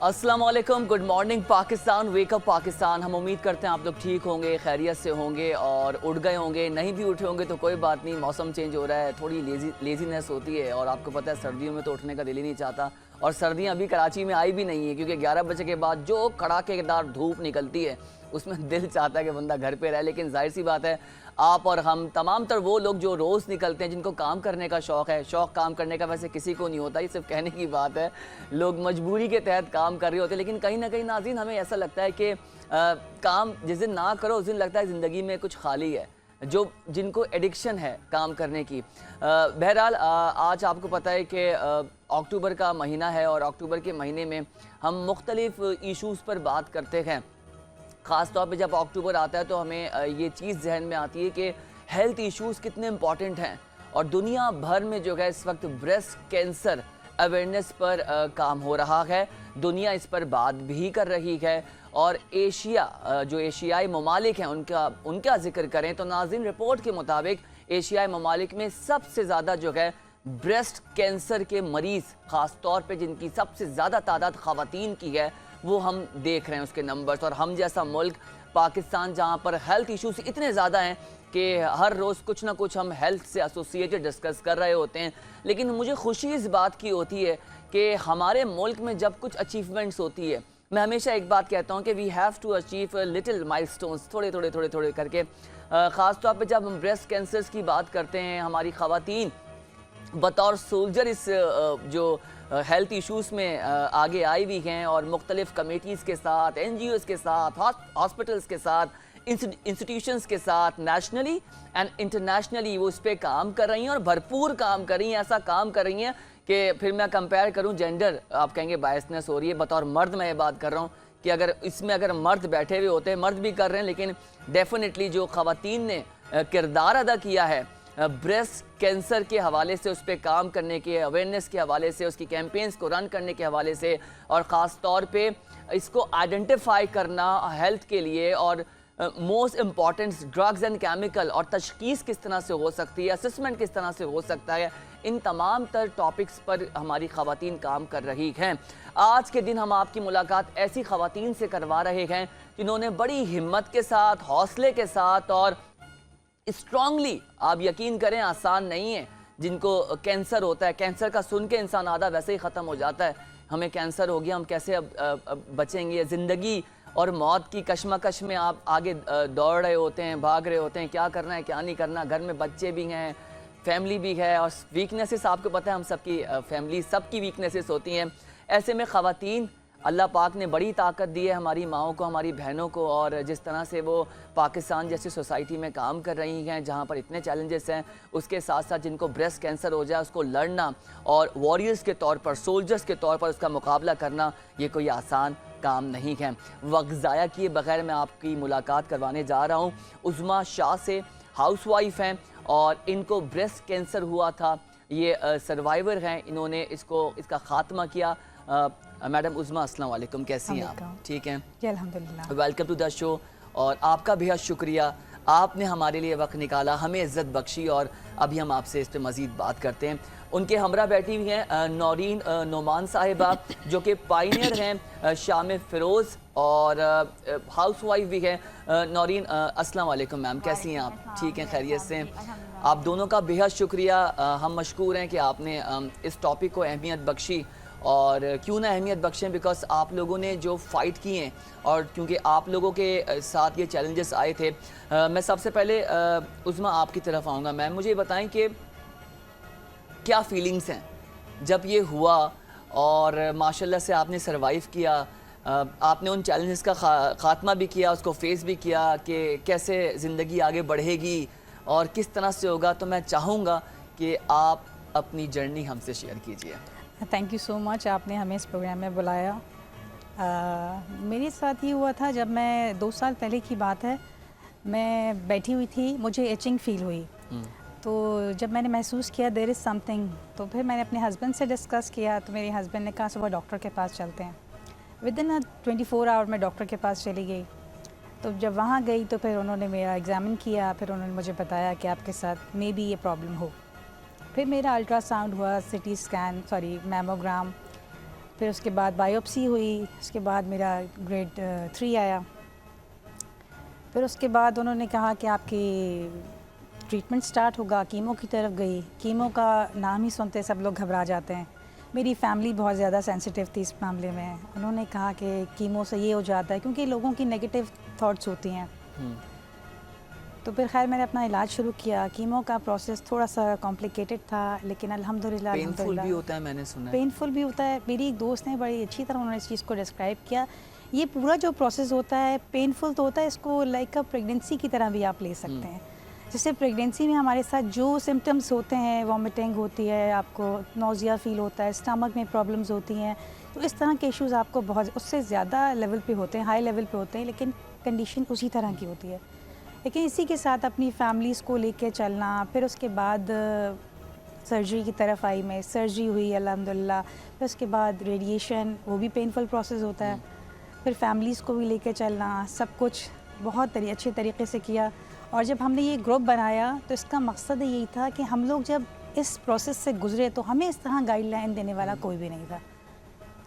अस्सलाम वालेकुम, good morning Pakistan, wake up Pakistan. हम उम्मीद करते हैं आप लोग ठीक होंगे, खैरियत से होंगे और उठ गए होंगे। नहीं भी उठे होंगे तो कोई बात नहीं, मौसम चेंज हो रहा है, थोड़ी लेजीनेस होती है और आपको पता है सर्दियों में तो उठने का दिल ही नहीं चाहता। और सर्दियाँ अभी कराची में आई भी नहीं है क्योंकि 11 बजे के बाद जो कड़ाकेदार धूप निकलती है उसमें दिल चाहता है कि बंदा घर पे रहे। लेकिन जाहिर सी बात है, आप और हम तमाम तर वो लोग जो रोज़ निकलते हैं, जिनको काम करने का शौक़ है, शौक़ काम करने का वैसे किसी को नहीं होता, ये सिर्फ कहने की बात है, लोग मजबूरी के तहत काम कर रहे होते हैं। लेकिन कहीं ना कहीं नाज़रीन हमें ऐसा लगता है कि काम जिस दिन ना करो उस दिन लगता है ज़िंदगी में कुछ खाली है, जो जिनको एडिक्शन है काम करने की। बहरहाल आज आपको पता है कि अक्टूबर का महीना है और अक्टूबर के महीने में हम मुख्तलिफ इशूज़ पर बात करते हैं। ख़ास तौर पे जब अक्टूबर आता है तो हमें ये चीज़ जहन में आती है कि हेल्थ इश्यूज़ कितने इम्पॉर्टेंट हैं और दुनिया भर में जो है इस वक्त ब्रेस्ट कैंसर अवेयरनेस पर काम हो रहा है। दुनिया इस पर बात भी कर रही है और एशिया जो एशियाई ममालिक हैं उनका जिक्र करें तो नाज़रीन रिपोर्ट के मुताबिक एशियाई ममालिक में सबसे ज़्यादा जो है ब्रेस्ट कैंसर के मरीज़, ख़ास तौर पे जिनकी सबसे ज़्यादा तादाद ख़वातीन की है, वो हम देख रहे हैं उसके नंबर्स। और हम जैसा मुल्क पाकिस्तान जहाँ पर हेल्थ इश्यूज इतने ज़्यादा हैं कि हर रोज़ कुछ ना कुछ हम हेल्थ से एसोसिएटेड डिस्कस कर रहे होते हैं। लेकिन मुझे खुशी इस बात की होती है कि हमारे मुल्क में जब कुछ अचीवमेंट्स होती है, मैं हमेशा एक बात कहता हूँ कि we have to achieve little milestones, थोड़े करके। ख़ास तौर पर जब हम ब्रेस्ट कैंसर्स की बात करते हैं, हमारी ख़वातीन बतौर सोल्जर इस जो हेल्थ इश्यूज़ में आगे आई हुई हैं और मुख्तलिफ़ कमेटीज़ के साथ, NGOs के साथ, हॉस्पिटल्स के साथ, इंस्टीट्यूशंस के साथ नेशनली एंड इंटरनेशनली वो इस पर काम कर रही हैं और भरपूर काम कर रही हैं। ऐसा काम कर रही हैं कि फिर मैं कंपेयर करूं जेंडर, आप कहेंगे बायसनेस हो रही है। बतौर मर्द मैं ये बात कर रहा हूं कि अगर इसमें अगर मर्द बैठे हुए होते हैं, मर्द भी कर रहे हैं, लेकिन डेफिनेटली जो ख़वातीन ने किरदार अदा किया है ब्रेस्ट कैंसर के हवाले से, उस पर काम करने के, अवेयरनेस के हवाले से, उसकी कैंपेन्स को रन करने के हवाले से और ख़ास तौर पे इसको आइडेंटिफाई करना हेल्थ के लिए और most important drugs and chemical और तशखीस किस तरह से हो सकती है, असेसमेंट किस तरह से हो सकता है, इन तमाम तर टॉपिक्स पर हमारी ख़वातीन काम कर रही हैं। आज के दिन हम आपकी मुलाकात ऐसी ख़वातीन से करवा रहे हैं जिन्होंने बड़ी हिम्मत के साथ, हौसले के साथ और स्ट्रांगली, आप यकीन करें आसान नहीं है, जिनको कैंसर होता है, कैंसर का सुन के इंसान आधा वैसे ही ख़त्म हो जाता है, हमें कैंसर हो गया, हम कैसे अब बचेंगे। ज़िंदगी और मौत की कश्मकश में आप आगे दौड़ रहे होते हैं, भाग रहे होते हैं, क्या करना है क्या नहीं करना, घर में बच्चे भी हैं, फैमिली भी है और वीकनेसेस आपको पता है हम सबकी फैमिली सबकी वीकनेसेस होती हैं। ऐसे में ख़वातीन, अल्लाह पाक ने बड़ी ताकत दी है हमारी माओं को, हमारी बहनों को, और जिस तरह से वो पाकिस्तान जैसी सोसाइटी में काम कर रही हैं जहाँ पर इतने चैलेंजेस हैं, उसके साथ साथ जिनको ब्रेस्ट कैंसर हो जाए उसको लड़ना और वॉरियर्स के तौर पर, सोल्जर्स के तौर पर उसका मुकाबला करना, ये कोई आसान काम नहीं है। वक्त ज़ाया किए बगैर मैं आपकी मुलाकात करवाने जा रहा हूँ उज़्मा शाह से। हाउसवाइफ हैं और इनको ब्रेस्ट कैंसर हुआ था, ये सर्वाइवर हैं, इन्होंने इसका ख़ात्मा किया। मैडम उज़्मा अस्सलाम वालेकुम, कैसी हैं आप? ठीक हैं जी अल्हम्दुलिल्लाह। वेलकम टू द शो और आपका बेहद शुक्रिया, आपने हमारे लिए वक्त निकाला, हमें इज़्ज़त बख्शी और अभी हम आपसे इस पर मज़ीद बात करते हैं। उनके हमरा बैठी हुई हैं नौरीन नोमान साहिबा, जो कि पाइनियर हैं शाम फ़िरोज़ और हाउसवाइफ भी हैं। नौरीन अस्सलाम वालेकुम मैम, कैसी हैं आप? ठीक हैं, खैरियत से? आप दोनों का बेहद शुक्रिया, हम मशकूर हैं कि आपने इस टॉपिक को अहमियत बख्शी। और क्यों ना अहमियत बख्शें, बिकॉज आप लोगों ने जो फ़ाइट किए हैं और क्योंकि आप लोगों के साथ ये चैलेंजेस आए थे। मैं सबसे पहले उज़्मा आपकी तरफ आऊँगा। मैम मुझे बताएं कि क्या फीलिंग्स हैं जब ये हुआ और माशाल्लाह से आपने सरवाइव किया, आपने उन चैलेंजेस का ख़ात्मा भी किया, उसको फेस भी किया कि कैसे ज़िंदगी आगे बढ़ेगी और किस तरह से होगा। तो मैं चाहूँगा कि आप अपनी जर्नी हमसे शेयर कीजिए। थैंक यू सो मच, आपने हमें इस प्रोग्राम में बुलाया। मेरे साथ ये हुआ था जब मैं 2 साल पहले की बात है, मैं बैठी हुई थी, मुझे एचिंग फील हुई। तो जब मैंने महसूस किया देयर इज़ समथिंग, तो फिर मैंने अपने हस्बैंड से डिस्कस किया, तो मेरे हस्बैंड ने कहा सुबह डॉक्टर के पास चलते हैं। विदिन 24 आवर में डॉक्टर के पास चली गई। तो जब वहाँ गई तो फिर उन्होंने मेरा एग्ज़ामिन किया, फिर उन्होंने मुझे बताया कि आपके साथ मे बी ये प्रॉब्लम हो। फिर मेरा अल्ट्रासाउंड हुआ, सिटी स्कैन, मैमोग्राम, फिर उसके बाद बायोप्सी हुई, उसके बाद मेरा ग्रेड 3 आया। फिर उसके बाद उन्होंने कहा कि आपकी ट्रीटमेंट स्टार्ट होगा, कीमो की तरफ गई। कीमो का नाम ही सुनते सब लोग घबरा जाते हैं। मेरी फैमिली बहुत ज़्यादा सेंसिटिव थी इस मामले में। उन्होंने कहा कि कीमो से ये हो जाता है, क्योंकि लोगों की नेगेटिव थॉट्स होती हैं। तो फिर खैर मैंने अपना इलाज शुरू किया। कीमो का प्रोसेस थोड़ा सा कॉम्प्लिकेटेड था, लेकिन अल्हम्दुलिल्लाह पेनफुल भी होता है, मैंने सुना है। पेनफुल भी होता है। मेरी एक दोस्त ने बड़ी अच्छी तरह उन्होंने इस चीज़ को डिस्क्राइब किया। ये पूरा जो प्रोसेस होता है पेनफुल तो होता है, इसको लाइक अ प्रेगनेंसी की तरह भी आप ले सकते हैं। जैसे प्रेगनेंसी में हमारे साथ जो सिम्टम्स होते हैं, वॉमिटिंग होती है, आपको नोज़िया फील होता है, स्टमक में प्रॉब्लम्स होती हैं, तो इस तरह के इश्यूज़ आपको बहुत उससे ज़्यादा लेवल पे होते हैं, हाई लेवल पे होते हैं, लेकिन कंडीशन उसी तरह की होती है। लेकिन इसी के साथ अपनी फैमिलीज़ को लेके चलना। फिर उसके बाद सर्जरी की तरफ आई मैं, सर्जरी हुई अल्हम्दुलिल्लाह। फिर उसके बाद रेडिएशन, वो भी पेनफुल प्रोसेस होता है। फिर फैमिलीज़ को भी लेके चलना, सब कुछ बहुत अच्छे तरीके से किया। और जब हमने ये ग्रुप बनाया तो इसका मकसद यही था कि हम लोग जब इस प्रोसेस से गुजरे तो हमें इस तरह गाइडलाइन देने वाला कोई भी नहीं था।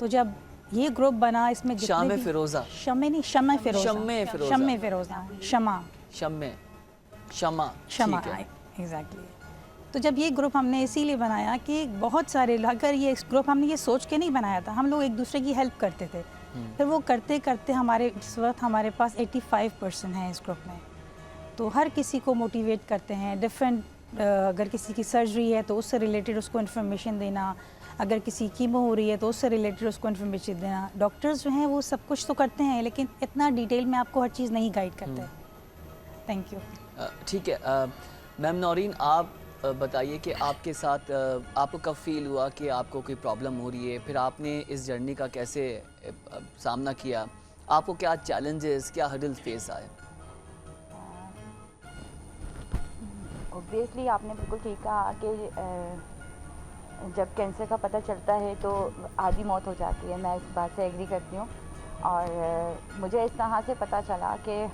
तो जब ये ग्रुप बना, इसमें शामे फिरोज़ा, शमे नहीं, शमे फिरोज़ा, शम्मे फिरोज़ा, शमे फिरोज़ा, शमा शम्मे, शमा, शमा, ठीक है। एग्जैक्टली। तो जब ये ग्रुप हमने इसीलिए बनाया कि बहुत सारे, अगर ये ग्रुप हमने ये सोच के नहीं बनाया था, हम लोग एक दूसरे की हेल्प करते थे। फिर वो करते करते हमारे इस वक्त हमारे पास 85% हैं इस ग्रुप में। तो हर किसी को मोटिवेट करते हैं डिफरेंट। अगर किसी की सर्जरी है तो उससे रिलेटेड उसको इन्फॉर्मेशन देना, अगर किसी कीमो हो रही है तो उससे रिलेटेड उसको इन्फॉर्मेशन देना। डॉक्टर्स जो हैं वो सब कुछ तो करते हैं, लेकिन इतना डिटेल में आपको हर चीज़ नहीं गाइड करते। Thank you. ठीक है मैम नौरीन, आप बताइए कि आपके साथ आपको कब फील हुआ कि आपको कोई प्रॉब्लम हो रही है, फिर आपने इस जर्नी का कैसे सामना किया, आपको क्या चैलेंजेस, क्या हर्डल्स फेस आए? ऑब्वियसली आपने बिल्कुल ठीक कहा कि जब कैंसर का पता चलता है तो आधी मौत हो जाती है। मैं इस बात से एग्री करती हूँ। और मुझे इस तरह से पता चला कि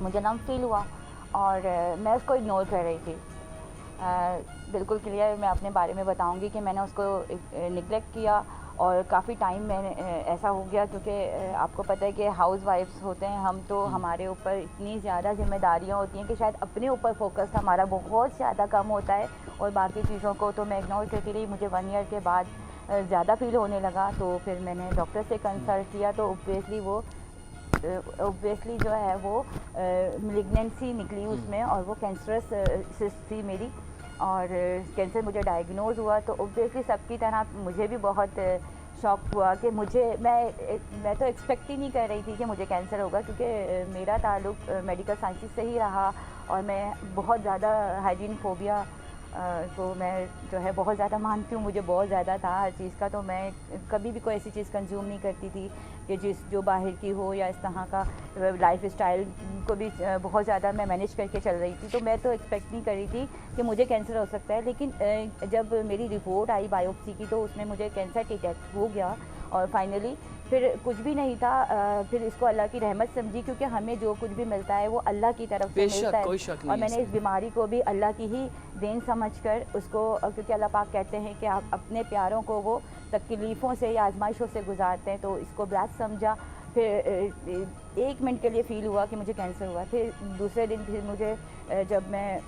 मुझे नम फील हुआ और मैं उसको इग्नोर कर रही थी। बिल्कुल क्लियर मैं अपने बारे में बताऊंगी कि मैंने उसको निगलेक्ट किया और काफ़ी टाइम मैंने ऐसा हो गया, क्योंकि आपको पता है कि हाउस वाइफ्स होते हैं हम, तो हमारे ऊपर इतनी ज़्यादा जिम्मेदारियां होती हैं कि शायद अपने ऊपर फोकस हमारा बहुत ज़्यादा कम होता है और बाकी चीज़ों को तो मैं इग्नोर करती रही। मुझे 1 ईयर के बाद ज़्यादा फील होने लगा, तो फिर मैंने डॉक्टर से कंसल्ट किया। तो ऑब्वियसली जो है वो मैलिग्नेंसी निकली उसमें और वो कैंसरस सिस्ट थी मेरी, और कैंसर मुझे डायग्नोज हुआ। तो ऑब्वियसली सबकी तरह मुझे भी बहुत शॉक हुआ कि मैं तो एक्सपेक्ट ही नहीं कर रही थी कि मुझे कैंसर होगा, क्योंकि मेरा ताल्लुक मेडिकल साइंसेस से ही रहा और मैं बहुत ज़्यादा हाइजीन फोबिया तो मैं जो है बहुत ज़्यादा मानती हूँ, मुझे बहुत ज़्यादा था हर चीज़ का। तो मैं कभी भी कोई ऐसी चीज़ कंज्यूम नहीं करती थी कि जो बाहर की हो, या इस तरह का लाइफ स्टाइल को भी बहुत ज़्यादा मैं मैनेज करके चल रही थी। तो मैं तो एक्सपेक्ट नहीं कर रही थी कि मुझे कैंसर हो सकता है। लेकिन जब मेरी रिपोर्ट आई बायोप्सी की तो उसमें मुझे कैंसर डिटेक्ट हो गया और फाइनली फिर कुछ भी नहीं था। फिर इसको अल्लाह की रहमत समझी, क्योंकि हमें जो कुछ भी मिलता है वो अल्लाह की तरफ से मिलता है। कोई शक नहीं और मैंने इस बीमारी को भी अल्लाह की ही देन समझकर उसको, क्योंकि अल्लाह पाक कहते हैं कि आप अपने प्यारों को वो तकलीफ़ों से या आजमाइशों से गुजारते हैं, तो इसको ब्लास्ट समझा। फिर 1 मिनट के लिए फ़ील हुआ कि मुझे कैंसर हुआ। फिर दूसरे दिन फिर मुझे जब मैं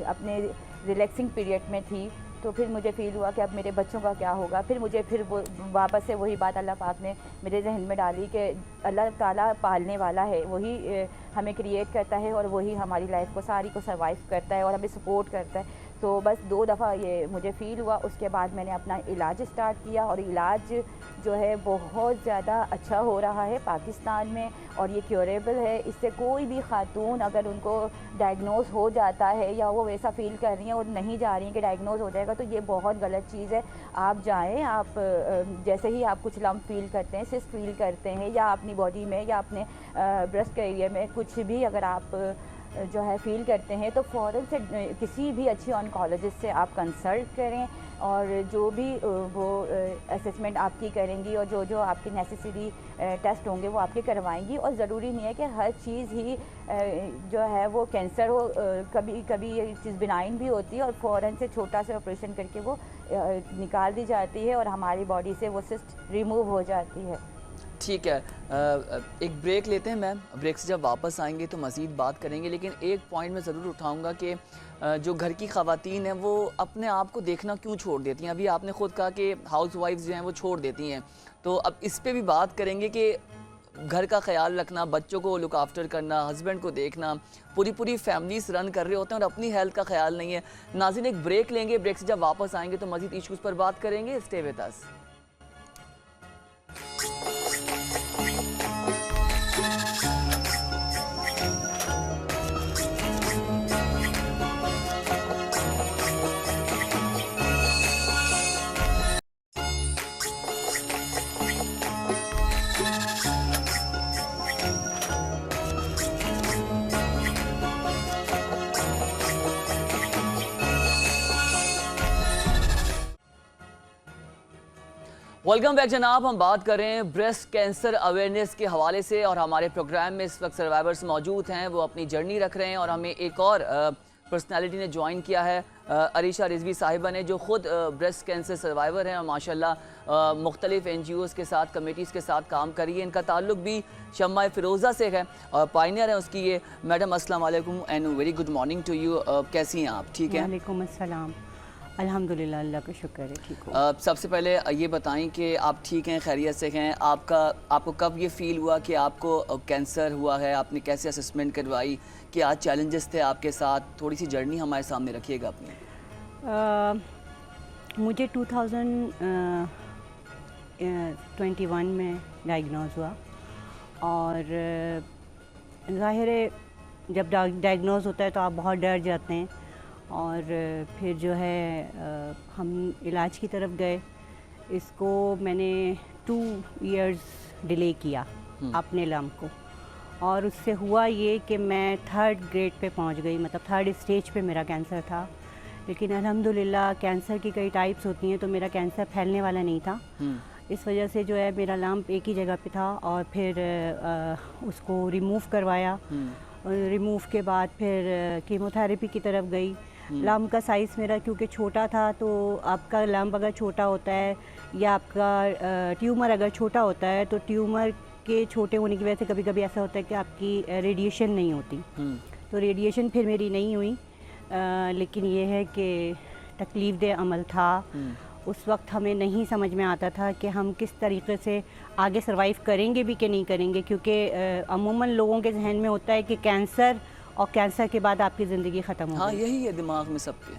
अपने रिलैक्सिंग पीरियड में थी तो फिर मुझे फ़ील हुआ कि अब मेरे बच्चों का क्या होगा। फिर मुझे फिर वो वापस से वही बात अल्लाह पाक ने मेरे जहन में डाली कि अल्लाह ताला पालने वाला है, वही हमें क्रिएट करता है और वही हमारी लाइफ को सारी को सर्वाइव करता है और हमें सपोर्ट करता है। तो बस 2 दफ़ा ये मुझे फ़ील हुआ। उसके बाद मैंने अपना इलाज स्टार्ट किया और इलाज जो है बहुत ज़्यादा अच्छा हो रहा है पाकिस्तान में और ये क्योरेबल है। इससे कोई भी खातून अगर उनको डायग्नोज हो जाता है या वो वैसा फ़ील कर रही हैं और नहीं जा रही हैं कि डायग्नोज हो जाएगा, तो ये बहुत गलत चीज़ है। आप जाएँ, आप जैसे ही आप कुछ लम्प फील करते हैं, सिस्ट फील करते हैं, या अपनी बॉडी में या अपने ब्रेस्ट के एरिया में कुछ भी अगर आप जो है फ़ील करते हैं, तो फ़ौरन से किसी भी अच्छी ऑन्कोलॉजिस्ट से आप कंसल्ट करें और जो भी वो असेसमेंट आपकी करेंगी और जो आपके नेसेसरी टेस्ट होंगे वो आपके करवाएंगी। और ज़रूरी नहीं है कि हर चीज़ ही जो है वो कैंसर हो, कभी कभी ये चीज़ बिनाइन भी होती है और फ़ौरन से छोटा सा ऑपरेशन करके वो निकाल दी जाती है और हमारी बॉडी से वो सिस्ट रिमूव हो जाती है। ठीक है, एक ब्रेक लेते हैं मैम। ब्रेक से जब वापस आएंगे तो मज़ीद बात करेंगे, लेकिन एक पॉइंट मैं ज़रूर उठाऊंगा कि जो घर की ख़वातीन हैं वो अपने आप को देखना क्यों छोड़ देती हैं। अभी आपने ख़ुद कहा कि हाउस वाइफ्स जो हैं वो छोड़ देती हैं, तो अब इस पर भी बात करेंगे कि घर का ख्याल रखना, बच्चों को लुक आफ्टर करना, हस्बैंड को देखना, पूरी फैमिलीज रन कर रहे होते हैं और अपनी हेल्थ का ख्याल नहीं है। नाज़रीन, एक ब्रेक लेंगे, ब्रेक से जब वापस आएंगे तो मज़ीद इश्यूज़ पर बात करेंगे। Stay with us. Welcome back जनाब। हम बात कर रहे हैं ब्रेस्ट कैंसर अवेयरनेस के हवाले से और हमारे प्रोग्राम में इस वक्त सर्वाइवर्स मौजूद हैं, वो अपनी जर्नी रख रहे हैं और हमें एक और पर्सनालिटी ने ज्वाइन किया है, अरीशा रिजवी साहिबा ने, जो ख़ुद ब्रेस्ट कैंसर सर्वाइवर हैं और माशाल्लाह मुख्तलिफ NGOs के साथ, कमेटीज़ के साथ काम करी है। इनका ताल्लुक भी शम्मा फ़िरोज़ा से है और पायनियर है उसकी ये। मैडम अस्सलाम वालेकुम and very good morning to you. कैसी हैं आप? ठीक है, वालेकुम अस्सलाम। अल्हम्दुलिल्लाह, अल्लाह का शुक्र है, ठीक हूँ। सबसे पहले ये बताएं कि आप ठीक हैं, खैरियत से हैं? आपको कब ये फ़ील हुआ कि आपको कैंसर हुआ है? आपने कैसे असेसमेंट करवाई? क्या आज चैलेंजेस थे आपके साथ? थोड़ी सी जर्नी हमारे सामने रखिएगा अपनी। मुझे 2021 में डायग्नोज़ हुआ और ज़ाहिर है जब डायग्नोज़ होता है तो आप बहुत डर जाते हैं और फिर जो है हम इलाज की तरफ गए। इसको मैंने 2 इयर्स डिले किया अपने लम्ब को और उससे हुआ ये कि मैं 3rd ग्रेड पे पहुंच गई, मतलब 3rd स्टेज पे मेरा कैंसर था। लेकिन अल्हम्दुलिल्लाह कैंसर की कई टाइप्स होती हैं तो मेरा कैंसर फैलने वाला नहीं था। इस वजह से जो है मेरा लम्ब एक ही जगह पे था और फिर उसको रिमूव करवाया और रिमूव के बाद फिर कीमोथेरेपी की तरफ गई। लम्ब का साइज़ मेरा क्योंकि छोटा था, तो आपका लम्ब अगर छोटा होता है या आपका ट्यूमर अगर छोटा होता है तो ट्यूमर के छोटे होने की वजह से कभी कभी ऐसा होता है कि आपकी रेडिएशन नहीं होती। तो रेडिएशन फिर मेरी नहीं हुई, लेकिन ये है कि तकलीफ़ दे अमल था। उस वक्त हमें नहीं समझ में आता था कि हम किस तरीके से आगे सर्वाइव करेंगे भी कि नहीं करेंगे, क्योंकि अमूमन लोगों के जहन में होता है कि कैंसर और कैंसर के बाद आपकी ज़िंदगी ख़त्म हो गई। हाँ, यही है दिमाग में सबके।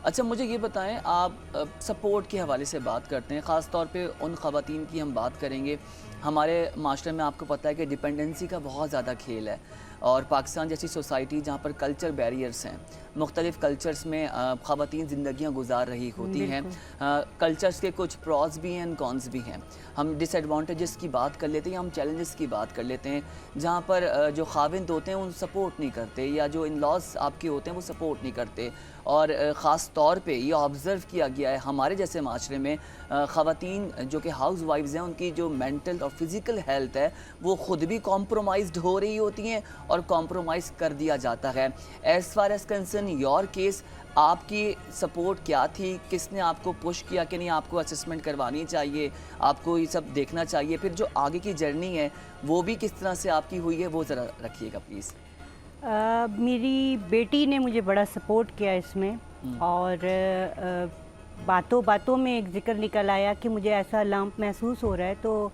अच्छा, मुझे ये बताएं, आप सपोर्ट के हवाले से बात करते हैं, ख़ास तौर पे उन ख़वातीन की हम बात करेंगे। हमारे माशरे में आपको पता है कि डिपेंडेंसी का बहुत ज़्यादा खेल है और पाकिस्तान जैसी सोसाइटी जहाँ पर कल्चर बैरियर्स हैं, मुख्तलिफ़ कल्चर्स में ख़वातीन ज़िंदगियाँ गुजार रही होती हैं। कल्चर्स के कुछ प्रॉस भी हैं, कॉन्स भी हैं। हम डिसएडवांटेजेस की बात कर लेते हैं, हम चैलेंजेस की बात कर लेते हैं, जहाँ पर जो खाविंद होते हैं वो सपोर्ट नहीं करते या जो इन लॉज आपके होते हैं वो सपोर्ट नहीं करते। और ख़ास तौर पे ये ऑब्ज़र्व किया गया है हमारे जैसे माशरे में ख़वातीन जो कि हाउस वाइफ्स हैं, उनकी जो मेंटल और फिज़िकल हेल्थ है वो ख़ुद भी कॉम्प्रोमाइज़्ड हो रही होती हैं और कॉम्प्रोमाइज़ कर दिया जाता है। As far as concern your case, आपकी सपोर्ट क्या थी? किसने आपको पुश किया कि नहीं आपको असेसमेंट करवानी चाहिए, आपको ये सब देखना चाहिए? फिर जो आगे की जर्नी है वो भी किस तरह से आपकी हुई है, वो ज़रा रखिएगा प्लीज़। मेरी बेटी ने मुझे बड़ा सपोर्ट किया इसमें और बातों बातों में एक ज़िक्र निकल आया कि मुझे ऐसा लम्प महसूस हो रहा है, तो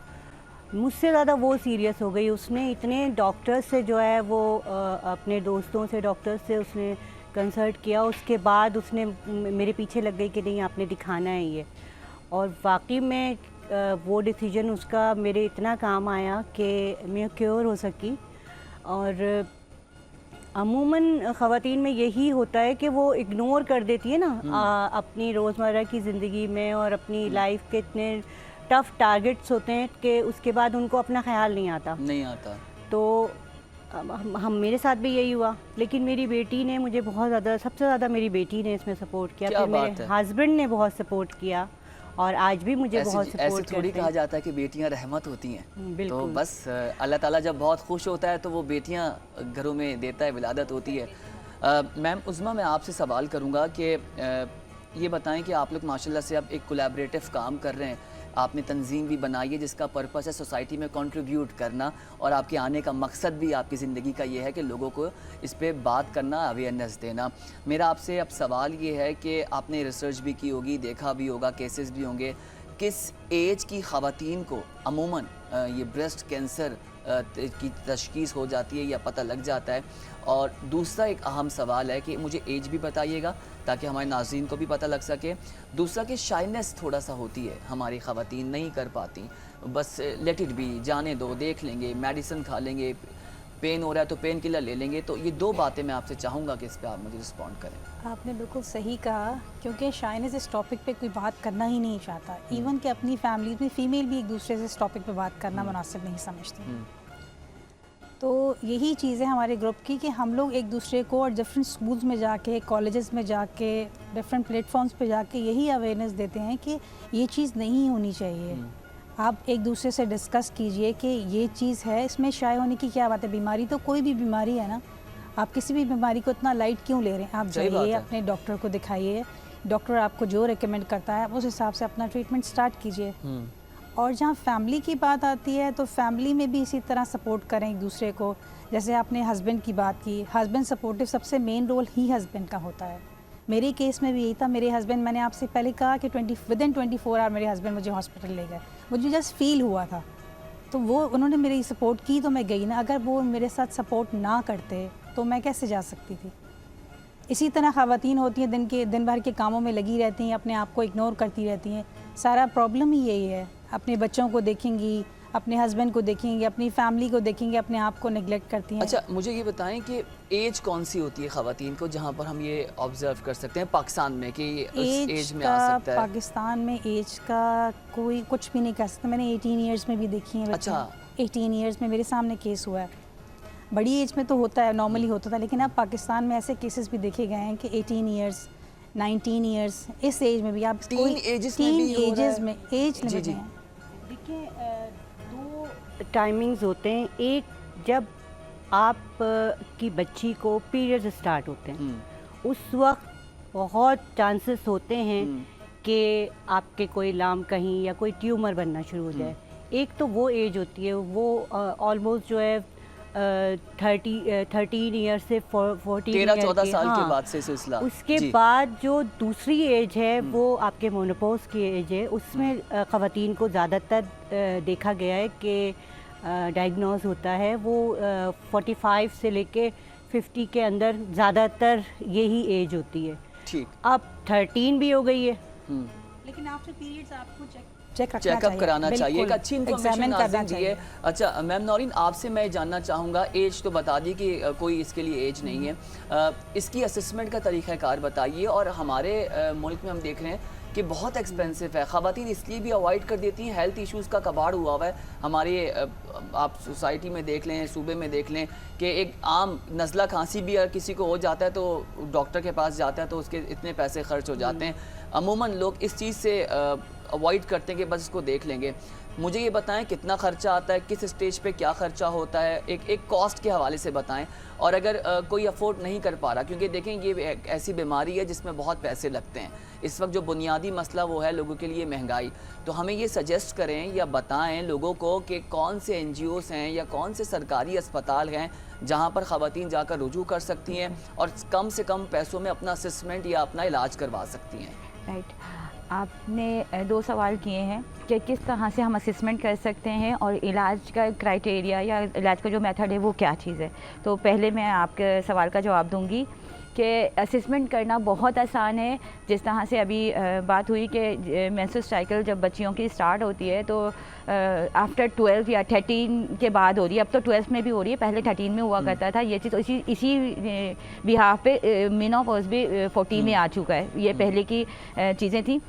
मुझसे ज़्यादा वो सीरियस हो गई। उसने इतने डॉक्टर्स से जो है वो अपने दोस्तों से, डॉक्टर्स से उसने कंसल्ट किया। उसके बाद उसने मेरे पीछे लग गई कि नहीं आपने दिखाना है ये, और वाकई में वो डिसीजन उसका मेरे इतना काम आया कि मैं क्योर हो सकी। और अमूमन ख़वातीन में यही होता है कि वो इग्नोर कर देती है ना अपनी रोज़मर्रा की ज़िंदगी में, और अपनी लाइफ के इतने टफ़ टारगेट्स होते हैं कि उसके बाद उनको अपना ख्याल नहीं आता। तो हम मेरे साथ भी यही हुआ, लेकिन मेरी बेटी ने मुझे बहुत ज़्यादा, सबसे ज़्यादा मेरी बेटी ने इसमें सपोर्ट किया। फिर मेरे हस्बैंड ने बहुत सपोर्ट किया और आज भी मुझे बहुत सपोर्ट करते हैं। ऐसे थोड़ी कहा जाता है कि बेटियां रहमत होती हैं, तो बस अल्लाह ताला जब बहुत खुश होता है तो वो बेटियां घरों में देता है, विलादत होती है। मैम उज़्मा, मैं आपसे सवाल करूंगा कि ये बताएं कि आप लोग माशाल्लाह से अब एक कोलैबोरेटिव काम कर रहे हैं, आपने तंजीम भी बनाई है जिसका पर्पस है सोसाइटी में कंट्रीब्यूट करना, और आपके आने का मकसद भी आपकी ज़िंदगी का ये है कि लोगों को इस पे बात करना, अवेयरनेस देना। मेरा आपसे अब सवाल ये है कि आपने रिसर्च भी की होगी, देखा भी होगा, केसेस भी होंगे, किस एज की ख़वातीन को अमूमन ये ब्रेस्ट कैंसर की तशखीस हो जाती है या पता लग जाता है? और दूसरा एक अहम सवाल है कि मुझे एज भी बताइएगा ताकि हमारे नाज़रीन को भी पता लग सके। दूसरा कि शाइनेस थोड़ा सा होती है, हमारी ख़वातीन नहीं कर पाती, बस लेट इट बी, जाने दो, देख लेंगे, मेडिसिन खा लेंगे, पेन हो रहा है तो पेन किलर ले लेंगे। तो ये दो बातें मैं आपसे चाहूँगा कि इस पर आप मुझे रिस्पॉन्ड करें। आपने बिल्कुल सही कहा, क्योंकि शायद इस टॉपिक पे कोई बात करना ही नहीं चाहता। इवन कि अपनी फैमिली में फ़ीमेल भी एक दूसरे से इस टॉपिक पे बात करना मुनासिब नहीं समझती। तो यही चीज़ है हमारे ग्रुप की कि हम लोग एक दूसरे को और डिफरेंट स्कूल्स में जाके, कॉलेजेस में जाके, डिफरेंट प्लेटफॉर्म्स पे जाके यही अवेयरनेस देते हैं कि ये चीज़ नहीं होनी चाहिए। आप एक दूसरे से डिस्कस कीजिए कि ये चीज़ है, इसमें शाय होने की क्या बात है। बीमारी तो कोई भी बीमारी है ना, आप किसी भी बीमारी को इतना लाइट क्यों ले रहे हैं? आप जाइए अपने डॉक्टर को दिखाइए, डॉक्टर आपको जो रिकमेंड करता है उस हिसाब से अपना ट्रीटमेंट स्टार्ट कीजिए। और जहाँ फैमिली की बात आती है तो फैमिली में भी इसी तरह सपोर्ट करें एक दूसरे को। जैसे आपने हस्बैंड की बात की, हस्बैंड सपोर्टिव, सबसे मेन रोल ही हस्बैंड का होता है। मेरे केस में भी यही था। मेरे हस्बैंड, मैंने आपसे पहले कहा कि विदिन 24 आवर मेरे हस्बैंड मुझे हॉस्पिटल ले गए। मुझे जस्ट फील हुआ था तो वो उन्होंने मेरी सपोर्ट की तो मैं गई ना। अगर वो मेरे साथ सपोर्ट ना करते तो मैं कैसे जा सकती थी? इसी तरह ख़वातीन होती हैं, दिन भर के कामों में लगी रहती हैं, अपने आप को इग्नोर करती रहती हैं। सारा प्रॉब्लम ही यही है। अपने बच्चों को देखेंगी, अपने हस्बैंड को देखेंगे, अपनी फैमिली को देखेंगे, अपने आप को नेग्लेक्ट करती हैं। अच्छा, मुझे ये बताएं कि एज कौन सी होती है ख़वातीन को जहाँ पर हम ये ऑब्जर्व कर सकते हैं पाकिस्तान में कि उस एज में आ सकता है? पाकिस्तान में एज का कोई कुछ भी नहीं कह सकता। मैंने 18 ईयर्स में भी देखी है। अच्छा, 18 ईयर्स में मेरे सामने केस हुआ है। बड़ी एज में तो होता है, नॉर्मली होता था, लेकिन अब पाकिस्तान में ऐसे केसेस भी देखे गए हैं कि 18 ईयर्स, 19 ईयर्स, इस एज में भी आप तीन एजेस में एज लिमिट है। देखिए, दो टाइमिंग्स होते हैं। एक, जब आप की बच्ची को पीरियड्स स्टार्ट होते हैं, उस वक्त बहुत चांसेस होते हैं कि आपके कोई लाम कहीं या कोई ट्यूमर बनना शुरू हो जाए। एक तो वो एज होती है, वो ऑलमोस्ट जो है 13 ईयर से 13-14 साल के बाद से सिलसिला। उसके बाद जो दूसरी एज है वो आपके मोनोपॉज की एज है। उसमें ख़वातीन को ज़्यादातर देखा गया है कि डायग्नोज होता है वो 45 से लेके 50 के अंदर ज़्यादातर यही एज होती है। ठीक, अब 13 भी हो गई है, लेकिन आफ्टर पीरियड्स आपको चेकअप कराना चाहिए। एक अच्छी इन्फॉर्मेशन नाज़रीन दी है। अच्छा मैम नौरीन, आपसे मैं जानना चाहूँगा, एज तो बता दी कि कोई इसके लिए एज नहीं है, इसकी असेसमेंट का तरीक़ाकार बताइए। और हमारे मुल्क में हम देख रहे हैं कि बहुत एक्सपेंसिव है, ख़वातीन इसलिए भी अवॉइड कर देती हैं, हेल्थ इश्यूज़ का कबाड़ हुआ हुआ है हमारे। आप सोसाइटी में देख लें, सूबे में देख लें कि एक आम नज़ला खांसी भी अगर किसी को हो जाता है तो डॉक्टर के पास जाता है तो उसके इतने पैसे खर्च हो जाते हैं। अमूमन लोग इस चीज़ से अवॉइड करते हैं कि बस इसको देख लेंगे। मुझे ये बताएं कितना खर्चा आता है, किस स्टेज पे क्या खर्चा होता है, एक कॉस्ट के हवाले से बताएं। और अगर कोई अफोर्ड नहीं कर पा रहा, क्योंकि देखें ये एक ऐसी बीमारी है जिसमें बहुत पैसे लगते हैं, इस वक्त जो बुनियादी मसला वो है लोगों के लिए महंगाई। तो हमें ये सजेस्ट करें या बताएं लोगों को कि कौन से NGOs हैं या कौन से सरकारी अस्पताल हैं जहाँ पर ख़वातीन जाकर रुजू कर सकती हैं और कम से कम पैसों में अपना असेसमेंट या अपना इलाज करवा सकती हैं। राइट, आपने 2 सवाल किए हैं कि किस तरह से हम असेसमेंट कर सकते हैं और इलाज का क्राइटेरिया या इलाज का जो मेथड है वो क्या चीज़ है। तो पहले मैं आपके सवाल का जवाब दूंगी कि असेसमेंट करना बहुत आसान है। जिस तरह से अभी बात हुई कि मेंस्ट्रुअल साइकिल जब बच्चियों की स्टार्ट होती है तो आफ्टर 12 या 13 के बाद हो रही है। अब तो 12 में भी हो रही है, पहले 13 में हुआ करता था ये चीज़। तो इसी बिहाफ पे मेनोपॉज भी 14 में आ चुका है। ये पहले की चीज़ें थी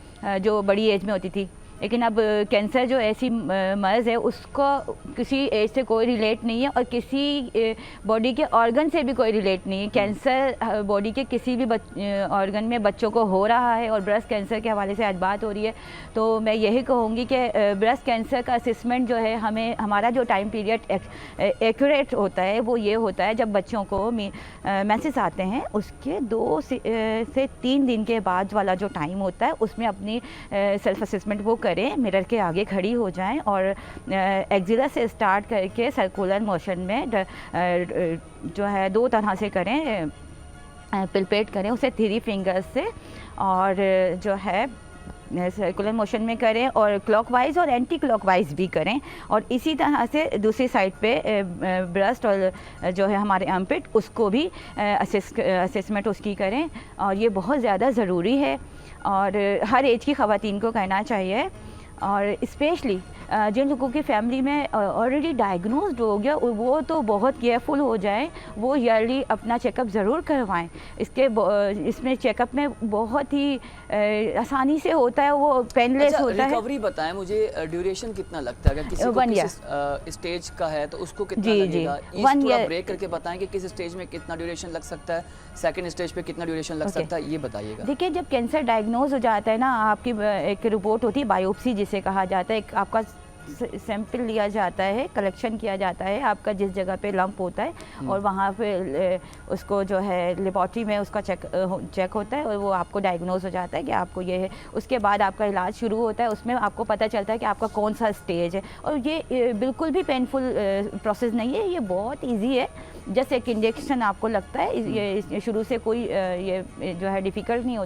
जो बड़ी एज में होती थी। लेकिन अब कैंसर जो ऐसी मर्ज़ है उसको किसी एज से कोई रिलेट नहीं है और किसी बॉडी के ऑर्गन से भी कोई रिलेट नहीं है। कैंसर बॉडी के किसी भी ऑर्गन में बच्चों को हो रहा है और ब्रेस्ट कैंसर के हवाले से आज बात हो रही है, तो मैं यही कहूँगी कि ब्रेस्ट कैंसर का असेसमेंट जो है हमें हमारा जो टाइम पीरियड एक्यूरेट होता है वो ये होता है जब बच्चों को मैसेज आते हैं उसके 2 से 3 दिन के बाद वाला जो टाइम होता है उसमें अपनी सेल्फ असेसमेंट वो करें, मिरर के आगे खड़ी हो जाएं और एक्सिला से स्टार्ट करके सर्कुलर मोशन में जो है 2 तरह से करें, पिलपेट करें उसे 3 फिंगर्स से और जो है सर्कुलर मोशन में करें और क्लॉकवाइज और एंटी क्लॉकवाइज भी करें और इसी तरह से दूसरी साइड पे ब्रेस्ट और जो है हमारे आर्मपिट उसको भी असेसमेंट उसकी करें और ये बहुत ज़्यादा ज़रूरी है और हर एज की ख़वातीन को करना चाहिए और स्पेशली जिन लोगों की फैमिली में ऑलरेडी डायग्नोज्ड हो गया वो तो बहुत केयरफुल हो जाएं, वो ईयरली अपना चेकअप ज़रूर करवाएं। इसमें चेकअप में बहुत ही आसानी से होता है, वो पेनलेस होता है। रिकवरी बताएं मुझे, ड्यूरेशन कितना लगता है? अगर किसी को किस स्टेज का है तो उसको कितना लगेगा? 1 ईयर ब्रेक करके बताएं कि किस स्टेज में कितना ड्यूरेशन लग सकता है, सेकंड स्टेज पे कितना ड्यूरेशन लग सकता है, ये बताइएगा। देखिए, जब कैंसर डायग्नोज हो जाता है ना, आपकी एक रिपोर्ट होती है बायोप्सी जिसे कहा जाता है, आपका सैंपल लिया जाता है, कलेक्शन किया जाता है आपका जिस जगह पे लंप होता है और वहाँ पे उसको जो है लेबॉर्ट्री में उसका चेक होता है और वो आपको डायग्नोज हो जाता है कि आपको ये है। उसके बाद आपका इलाज शुरू होता है, उसमें आपको पता चलता है कि आपका कौन सा स्टेज है और ये बिल्कुल भी पेनफुल प्रोसेस नहीं है, ये बहुत ईजी है। जैसे एक इंजेक्शन आपको लगता है, ये शुरू से कोई ये जो है डिफ़िकल्ट नहीं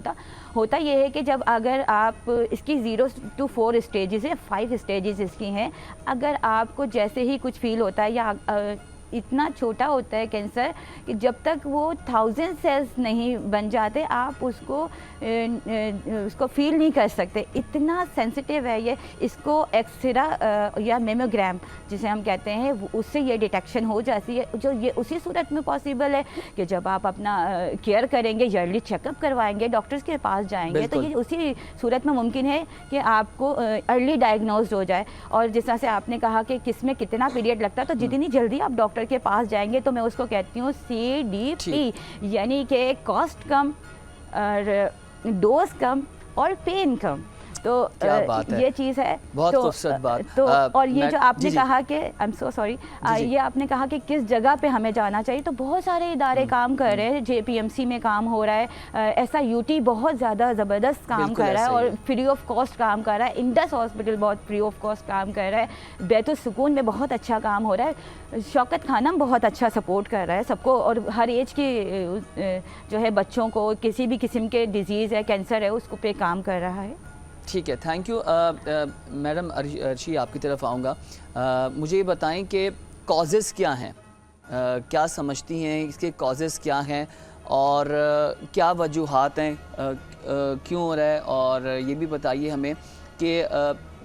होता ये है कि जब अगर आप इसकी 0 to 4 स्टेजेस है, 5 स्टेजेस इसकी हैं। अगर आपको जैसे ही कुछ फील होता है या इतना छोटा होता है कैंसर कि जब तक वो 1000 सेल्स नहीं बन जाते आप उसको फील नहीं कर सकते, इतना सेंसिटिव है ये। इसको एक्सरा या मेमोग्राम जिसे हम कहते हैं उससे ये डिटेक्शन हो जाती है, जो ये उसी सूरत में पॉसिबल है कि जब आप अपना केयर करेंगे, ईयरली चेकअप करवाएंगे, डॉक्टर्स के पास जाएंगे, तो ये उसी सूरत में मुमकिन है कि आपको अर्ली डायग्नोज हो जाए। और जिस तरह से आपने कहा कि किस में कितना पीरियड लगता है, तो जितनी जल्दी आप डॉक्टर के पास जाएंगे तो मैं उसको कहती हूँ CDP, यानी कि कॉस्ट कम और डोज कम और पेन कम। तो क्या बात है, ये चीज़ है। बहुत खूबसूरत बात। तो और ये जो आपने कहा कि आई एम सो सॉरी, ये आपने कहा कि किस जगह पे हमें जाना चाहिए, तो बहुत सारे इदारे काम कर रहे हैं। JPMC में काम हो रहा है, SIUT बहुत ज़्यादा ज़बरदस्त काम कर रहा है और फ्री ऑफ कॉस्ट काम कर रहा है। इंडस हॉस्पिटल बहुत फ्री ऑफ कॉस्ट काम कर रहा है। बैतुल सुकून में बहुत अच्छा काम हो रहा है। शौकत खानम बहुत अच्छा सपोर्ट कर रहा है सबको और हर एज के जो है बच्चों को किसी भी किस्म के डिजीज़ है, कैंसर है, उसको पे काम कर रहा है। ठीक है, थैंक यू। मैडम अर्शी आपकी तरफ आऊँगा। मुझे ये बताएं कि कॉजेज़ क्या हैं, क्या समझती हैं इसके कॉजेज़ क्या हैं और क्या वजूहात हैं, क्यों हो रहा है, और ये भी बताइए हमें कि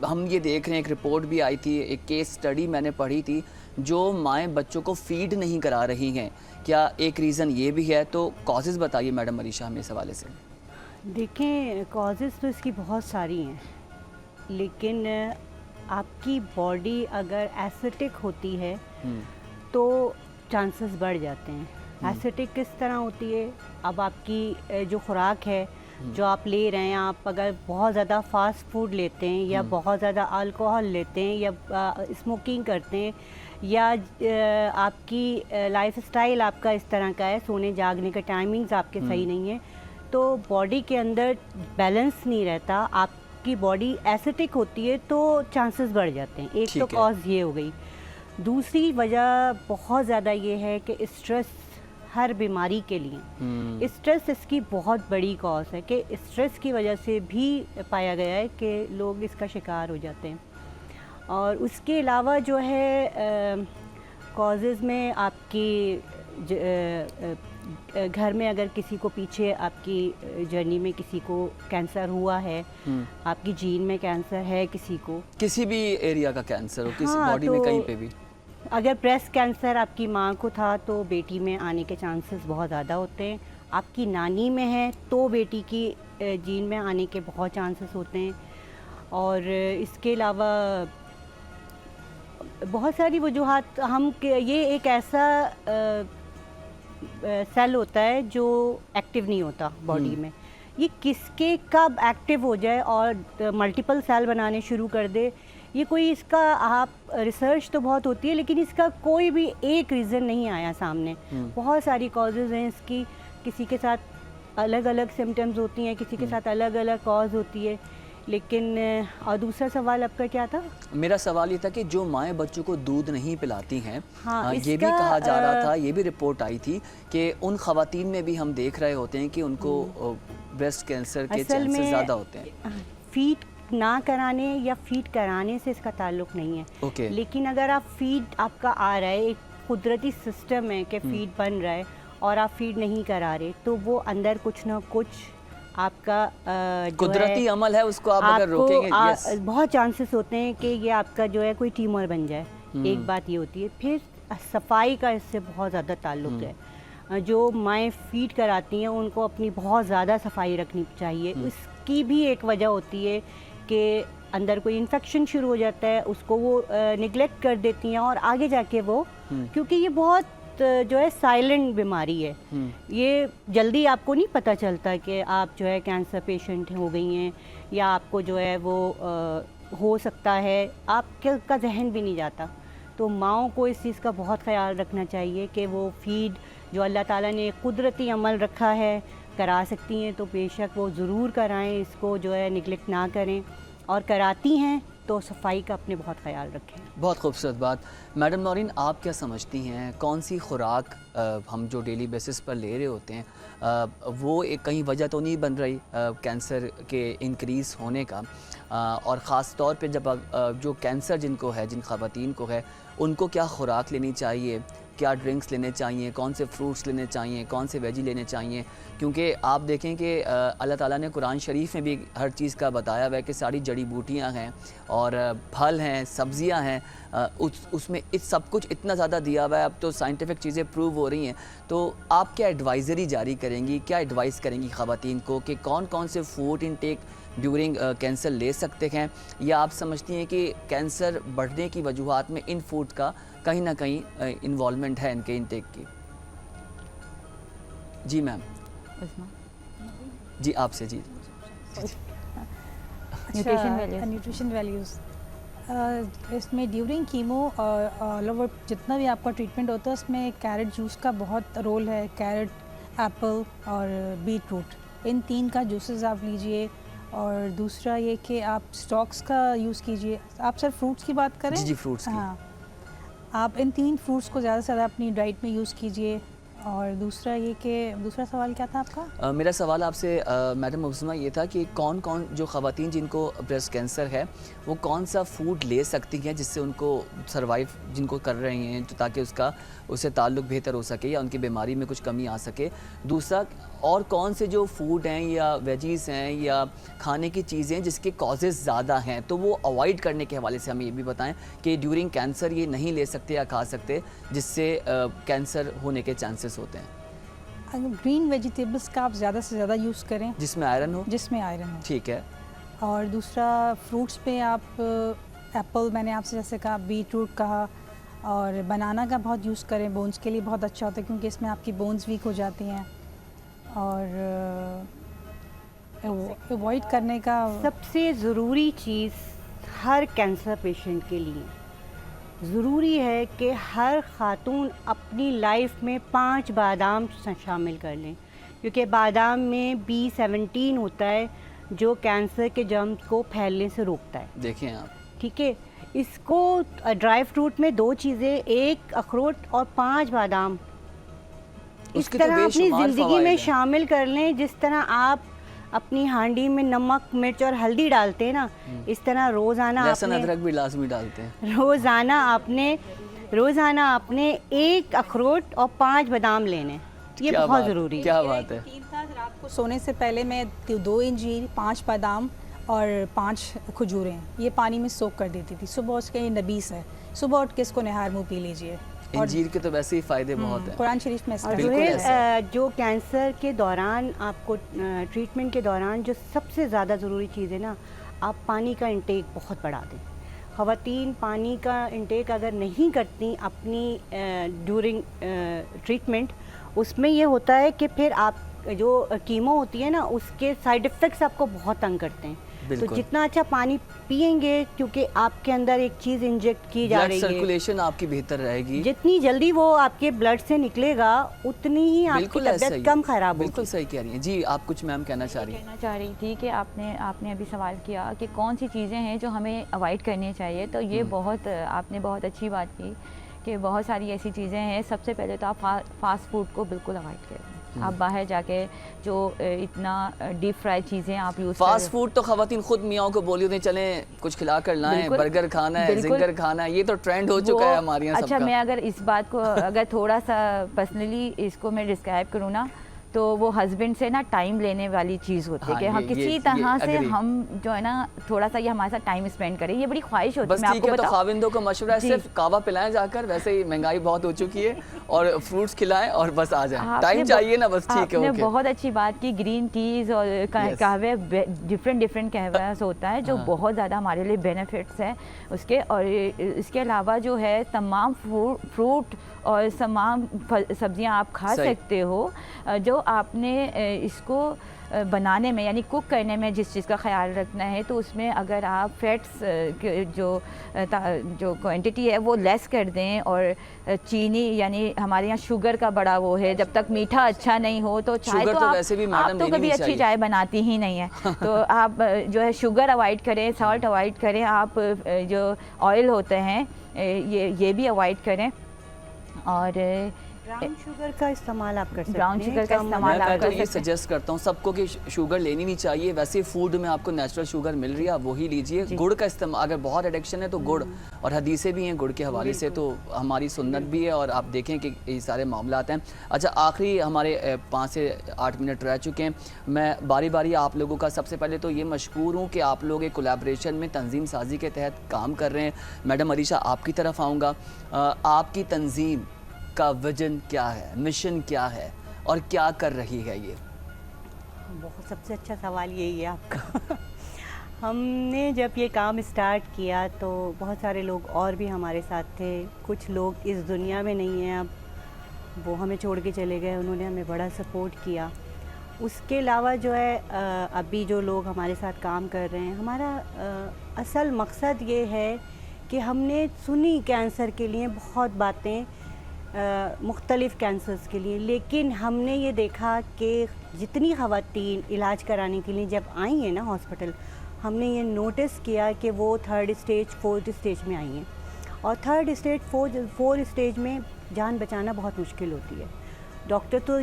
हम ये देख रहे हैं, एक रिपोर्ट भी आई थी, एक केस स्टडी मैंने पढ़ी थी, जो माएँ बच्चों को फीड नहीं करा रही हैं, क्या एक रीज़न ये भी है? तो कॉजेज़ बताइए मैडम अरीशा हमें इस हवाले से। देखें, कॉजेज़ तो इसकी बहुत सारी हैं, लेकिन आपकी बॉडी अगर एसिडिक होती है तो चांसेस बढ़ जाते हैं। एसिडिक किस तरह होती है? अब आपकी जो खुराक है जो आप ले रहे हैं, आप अगर बहुत ज़्यादा फास्ट फूड लेते हैं या बहुत ज़्यादा अल्कोहल लेते हैं या स्मोकिंग करते हैं या आपकी लाइफस्टाइल आपका इस तरह का है, सोने जागने का टाइमिंग्स आपके सही नहीं है, तो बॉडी के अंदर बैलेंस नहीं रहता, आपकी बॉडी एसिडिक होती है तो चांसेस बढ़ जाते हैं। एक तो कॉज ये हो गई। दूसरी वजह बहुत ज़्यादा ये है कि स्ट्रेस हर बीमारी के लिए स्ट्रेस इसकी बहुत बड़ी कॉज है कि स्ट्रेस की वजह से भी पाया गया है कि लोग इसका शिकार हो जाते हैं। और उसके अलावा जो है कॉजेज़ में आपकी घर में अगर किसी को पीछे आपकी जर्नी में किसी को कैंसर हुआ है, आपकी जीन में कैंसर है, किसी को किसी भी एरिया का कैंसर हो, किसी बॉडी में कहीं पे भी, अगर ब्रेस्ट कैंसर आपकी माँ को था तो बेटी में आने के चांसेस बहुत ज़्यादा होते हैं। आपकी नानी में है तो बेटी की जीन में आने के बहुत चांसेस होते हैं। और इसके अलावा बहुत सारी वजूहात ये एक ऐसा सेल होता है जो एक्टिव नहीं होता बॉडी में। ये किसके कब एक्टिव हो जाए और मल्टीपल सेल बनाने शुरू कर दे, ये कोई इसका आप रिसर्च तो बहुत होती है लेकिन इसका कोई भी एक रीज़न नहीं आया सामने। बहुत सारी कॉजेज़ हैं इसकी, किसी के साथ अलग अलग सिम्टम्स होती हैं, किसी के साथ अलग अलग कॉज होती है। लेकिन और दूसरा सवाल आपका क्या था? मेरा सवाल ये था कि जो माएँ बच्चों को दूध नहीं पिलाती हैं, हाँ, ये भी कहा जा रहा था, ये भी रिपोर्ट आई थी कि उन ख़वातीन में भी हम देख रहे होते हैं कि उनको ब्रेस्ट कैंसर के चांसेस ज़्यादा होते हैं। फीड ना कराने या फीड कराने से इसका ताल्लुक नहीं है। ओके। लेकिन अगर आप फीड आपका आ रहा है, एक कुदरती सिस्टम है कि फीड बन रहा है और आप फीड नहीं करा रहे, तो वो अंदर कुछ ना कुछ आपका कुदरती अमल है, उसको आप अगर रोकेंगे, यस, बहुत चांसेस होते हैं कि ये आपका जो है कोई ट्यूमर बन जाए। एक बात ये होती है। फिर सफाई का इससे बहुत ज़्यादा ताल्लुक है। जो माएँ फीड कराती हैं उनको अपनी बहुत ज़्यादा सफाई रखनी चाहिए। इसकी भी एक वजह होती है कि अंदर कोई इन्फेक्शन शुरू हो जाता है, उसको वो निगलेक्ट कर देती हैं और आगे जाके वो, क्योंकि ये बहुत जो है साइलेंट बीमारी है, ये जल्दी आपको नहीं पता चलता कि आप जो है कैंसर पेशेंट हो गई हैं या आपको जो है वो हो सकता है, आपका जहन भी नहीं जाता। तो माँओं को इस चीज़ का बहुत ख्याल रखना चाहिए कि वो फीड जो अल्लाह ताला ने कुदरती अमल रखा है करा सकती हैं तो बेशक वो ज़रूर कराएं, इसको जो है निगलेक्ट ना करें, और कराती हैं तो सफाई का अपने बहुत ख्याल रखें। बहुत खूबसूरत बात। मैडम नौरीन, आप क्या समझती हैं, कौन सी खुराक हम जो डेली बेसिस पर ले रहे होते हैं वो एक कहीं वजह तो नहीं बन रही कैंसर के इंक्रीज़ होने का, और ख़ास तौर पे जब जो कैंसर जिनको है, जिन ख़वातीन को है, उनको क्या खुराक लेनी चाहिए, क्या ड्रिंक्स लेने चाहिए, कौन से फ्रूट्स लेने चाहिए, कौन से वेजी लेने चाहिए? क्योंकि आप देखें कि अल्लाह ताला ने कुरान शरीफ में भी हर चीज़ का बताया हुआ है कि सारी जड़ी बूटियाँ हैं और फल हैं, सब्ज़ियाँ हैं, उसमें इस सब कुछ इतना ज़्यादा दिया हुआ है। अब तो साइंटिफिक चीज़ें प्रूव हो रही हैं, तो आप क्या एडवाइज़री जारी करेंगी, क्या एडवाइस करेंगी ख़वातीन को कि कौन कौन से फूड इनटेक ड्यूरिंग कैंसर ले सकते हैं, या आप समझती हैं कि कैंसर बढ़ने की वजूहात में इन फूड का कहीं ना कहीं इन्वॉल्वमेंट है इनके इनटेक की? जी मैम, जी आपसे, जी न्यूट्रिशन वैल्यूज़ इसमें ड्यूरिंग कीमो ऑल ओवर जितना भी आपका ट्रीटमेंट होता है उसमें कैरेट जूस का बहुत रोल है। कैरेट, एप्पल और बीट रूट, इन तीन का जूसेस आप लीजिए। और दूसरा ये कि आप स्टॉक्स का यूज़ कीजिए। आप सर फ्रूट्स की बात करें? जी फ्रूट्स की। हाँ, आप इन 3 फ्रूट्स को ज़्यादा से ज़्यादा अपनी डाइट में यूज़ कीजिए। और दूसरा ये कि दूसरा सवाल क्या था आपका? मेरा सवाल आपसे मैडम मुबस्समा ये था कि कौन कौन जो ख़वातीन जिनको ब्रेस्ट कैंसर है वो कौन सा फूड ले सकती हैं जिससे उनको सर्वाइव जिनको कर रही हैं, तो ताकि उससे ताल्लुक़ बेहतर हो सके या उनकी बीमारी में कुछ कमी आ सके। दूसरा, और कौन से जो फूड हैं या वेजीज़ हैं या खाने की चीज़ें जिसके कॉजेज़ ज़्यादा हैं, तो वो अवॉइड करने के हवाले से हमें ये भी बताएं कि ड्यूरिंग कैंसर ये नहीं ले सकते या खा सकते जिससे कैंसर होने के चांसेस होते हैं। ग्रीन वेजिटेबल्स का आप ज़्यादा से ज़्यादा यूज़ करें जिसमें आयरन हो। जिसमें आयरन हो, ठीक है। और दूसरा फ्रूट्स पे आप एप्पल, मैंने आपसे जैसे कहा, बीट रूट कहा, और बनाना का बहुत यूज़ करें, बोन्स के लिए बहुत अच्छा होता है क्योंकि इसमें आपकी बोन्स वीक हो जाती हैं। और अवॉइड करने का सबसे ज़रूरी चीज़ हर कैंसर पेशेंट के लिए ज़रूरी है कि हर खातून अपनी लाइफ में 5 बादाम शामिल कर लें, क्योंकि बादाम में B17 होता है जो कैंसर के जर्म्स को फैलने से रोकता है। देखें आप, ठीक है। इसको ड्राई फ्रूट में 2 चीज़ें, 1 अखरोट और 5 बादाम, इस तरह अपनी ज़िंदगी में शामिल कर लें। जिस तरह आप अपनी हांडी में नमक, मिर्च और हल्दी डालते हैं ना, इस तरह रोज़ाना लहसुन अदरक भी लाजमी डालते हैं। रोज़ाना आपने 1 अखरोट और 5 बादाम लेने, ये बहुत ज़रूरी है। क्या बात है। 3 था रात को सोने से पहले मैं 2 इंजीर, 5 बादाम और 5 खजूरें ये पानी में सोक कर देती थी। सुबह उसके ये नबीस है, सुबह उठ के इसको निहार मुँह पी लीजिए। इंजीर के तो वैसे ही फ़ायदे बहुत हैं। कुरान शरीफ में इसका जो कैंसर के दौरान आपको ट्रीटमेंट के दौरान जो सबसे ज़्यादा ज़रूरी चीज़ है ना, आप पानी का इंटेक बहुत बढ़ा दें। ख़वातीन पानी का इंटेक अगर नहीं करती अपनी ड्यूरिंग ट्रीटमेंट, उसमें ये होता है कि फिर आप जो कीमो होती है ना, उसके साइड इफ़ेक्ट्स आपको बहुत तंग करते हैं। तो बिल्कुल। जितना अच्छा पानी पिएंगे, क्योंकि आपके अंदर एक चीज़ इंजेक्ट की जा ब्लड रही है, सर्कुलेशन आपकी बेहतर रहेगी। जितनी जल्दी वो आपके ब्लड से निकलेगा उतनी ही आपकी बिल्कुल ऐसा ही तबीयत है। कम ख़राब होगी। बिल्कुल सही कह रही हैं जी। आप कुछ मैम कहना चाह रही हैं? कहना चाह रही थी कि आपने अभी सवाल किया कि कौन सी चीज़ें हैं जो हमें अवॉइड करनी चाहिए, तो ये बहुत आपने बहुत अच्छी बात की कि बहुत सारी ऐसी चीज़ें हैं। सबसे पहले तो आप फास्ट फूड को बिल्कुल अवॉइड करें। आप बाहर जाके जो इतना डीप फ्राई चीज़ें आप यूज़ फास्ट फूड तो खवातीन खुद मियाँ को बोली होती चलें कुछ खिला कर लाएं, बिल्कुल। बर्गर खाना है, बिल्कुल। जिंगर खाना है, ये तो ट्रेंड हो चुका है हमारे यहाँ अच्छा, सबका। मैं अगर इस बात को अगर थोड़ा सा पर्सनली इसको मैं डिस्क्राइब करूँ ना, तो वो हस्बैंड से ना टाइम लेने वाली चीज़ होती है हाँ, कि हम ये- किसी ये तरह से agree। हम जो है ना थोड़ा सा ये हमारे साथ टाइम स्पेंड करें, ये बड़ी ख्वाहिश होती बस है। मैं ठीक आपको है, तो बताऊं, खाविंदों को मशवरा है जी। सिर्फ कावा पिलाएं जाकर, वैसे ही महंगाई बहुत हो चुकी है, और फ्रूट्स खिलाएं और बस आ जाएं। आपने टाइम चाहिए ना, बस ठीक है। आपने ओके। बहुत अच्छी बात की। ग्रीन टीज़ और Yes. कहवे डिफरेंट कहवा होता है जो हाँ। बहुत ज़्यादा हमारे लिए बेनिफिट्स है उसके। और इसके अलावा जो है तमाम फ्रूट और तमाम सब्जियां आप खा सही। सकते हो, जो आपने इसको बनाने में यानी कुक करने में जिस चीज़ का ख्याल रखना है, तो उसमें अगर आप फैट्स जो क्वांटिटी है वो लेस कर दें, और चीनी यानी हमारे यहाँ शुगर का बड़ा वो है, जब तक मीठा अच्छा नहीं हो तो चाय शुगर तो तो आप वैसे भी आप मैडम तो लेनी कभी नहीं अच्छी चाहिए। चाय बनाती ही नहीं है। तो आप जो है शुगर अवॉइड करें, सॉल्ट अवॉइड करें, आप जो ऑयल होते हैं ये भी अवॉइड करें, और ब्राउन शुगर का इस्तेमाल आप कर सकते हैं। ब्राउन शुगर का इस्तेमाल आप मैं तो कर ये सकते हैं। सजेस्ट करता हूँ सबको कि शुगर लेनी नहीं चाहिए। वैसे फूड में आपको नेचुरल शुगर मिल रही है, आप वही लीजिए। गुड़ का इस्तेमाल, अगर बहुत एडिक्शन है तो गुड़, और हदीसें भी हैं गुड़ के हवाले से, तो हमारी सुन्नत भी है, और आप देखें कि ये सारे मामला हैं। अच्छा, आखिरी हमारे 5 से 8 मिनट रह चुके हैं। मैं बारी बारी आप लोगों का सबसे पहले तो ये मशकूर हूँ कि आप लोग एक कोलैबोरेशन में तंजीम साजी के तहत काम कर रहे हैं। मैडम अरीशा, आपकी तरफ आऊँगा। आपकी तंजीम का विजन क्या है, मिशन क्या है, और क्या कर रही है ये? बहुत सबसे अच्छा सवाल यही है आपका। हमने जब ये काम स्टार्ट किया तो बहुत सारे लोग और भी हमारे साथ थे। कुछ लोग इस दुनिया में नहीं हैं अब, वो हमें छोड़ के चले गए, उन्होंने हमें बड़ा सपोर्ट किया। उसके अलावा जो है अभी जो लोग हमारे साथ काम कर रहे हैं, हमारा असल मकसद ये है कि हमने सुनी कैंसर के लिए बहुत बातें, मुख्तलिफ़ कैंसर्स के लिए, लेकिन हमने ये देखा कि जितनी ख़वातीन इलाज कराने के लिए जब आई हैं ना हॉस्पिटल, हमने ये नोटिस किया कि वो 3rd स्टेज 4th स्टेज में आई हैं, और 3rd स्टेज 4th स्टेज में जान बचाना बहुत मुश्किल होती है। डॉक्टर तो